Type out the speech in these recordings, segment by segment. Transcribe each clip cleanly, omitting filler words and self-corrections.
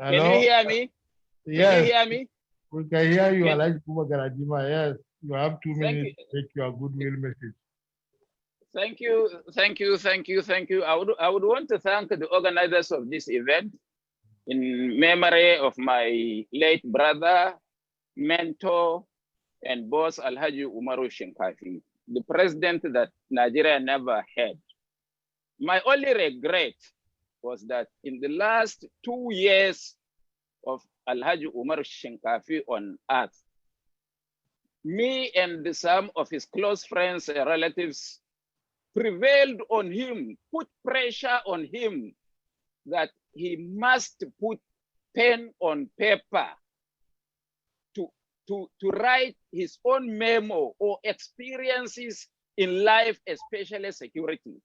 Hello? Can you hear me? Yes. Can you hear me? We can hear you. Okay. I like Buba Galadima. Yes. You have 2 Thank minutes you. to take your goodwill message. Thank you. I would want to thank the organizers of this event in memory of my late brother, mentor, and boss Alhaji Umaru Shinkafi, the president that Nigeria never had. My only regret was that in the last 2 years of Alhaji Umaru Shinkafi on earth, me and some of his close friends and relatives prevailed on him, put pressure on him that he must put pen on paper to write his own memo or experiences in life, especially security.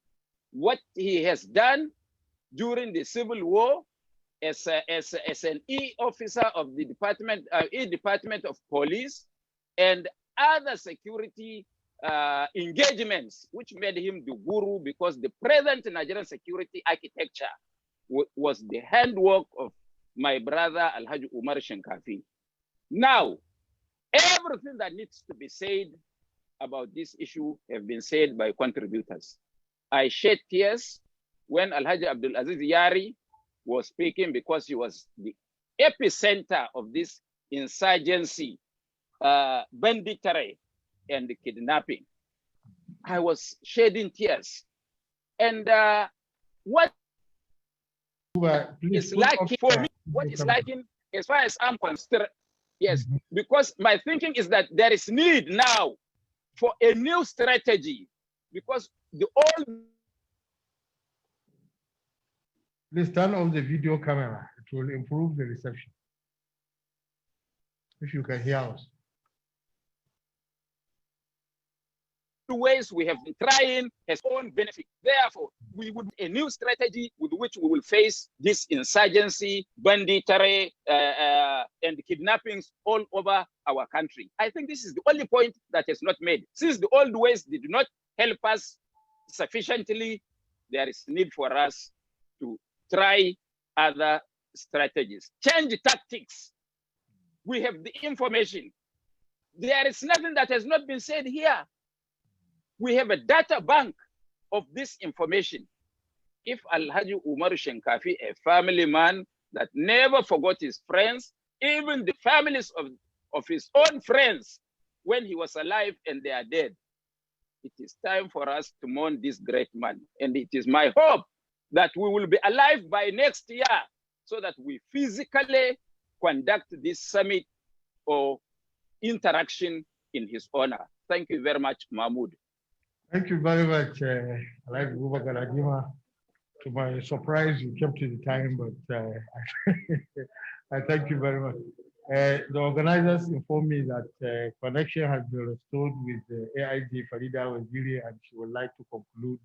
What he has done during the Civil War as an E-officer of the Department of Police and other security engagements, which made him the guru, because the present Nigerian security architecture was the handwork of my brother Alhaji Umar Shinkafi. Now, everything that needs to be said about this issue have been said by contributors. I shed tears when Alhaji Abdul Aziz Yari was speaking, because he was the epicenter of this insurgency, banditry, and kidnapping. I was shedding tears. And what is lacking for me, what is lacking as far as I'm concerned, yes, because my thinking is that there is need now for a new strategy, because the old... Please turn off the video camera. It will improve the reception. If you can hear us. Ways we have been trying has own benefit. Therefore, we would a new strategy with which we will face this insurgency, banditry, and kidnappings all over our country. I think this is the only point that is not made. Since the old ways did not help us sufficiently, there is need for us to try other strategies, change tactics. We have the information. There is nothing that has not been said here. We have a data bank of this information. If Alhaji Umar Shinkafi, a family man that never forgot his friends, even the families of his own friends when he was alive and they are dead, it is time for us to mourn this great man. And it is my hope that we will be alive by next year so that we physically conduct this summit or interaction in his honor. Thank you very much, Mahmoud. Thank you very much, like Buba Galadima. To my surprise, you kept to the time, but I thank you very much. The organizers informed me that connection has been restored with AIG Farida Waziri, and she would like to conclude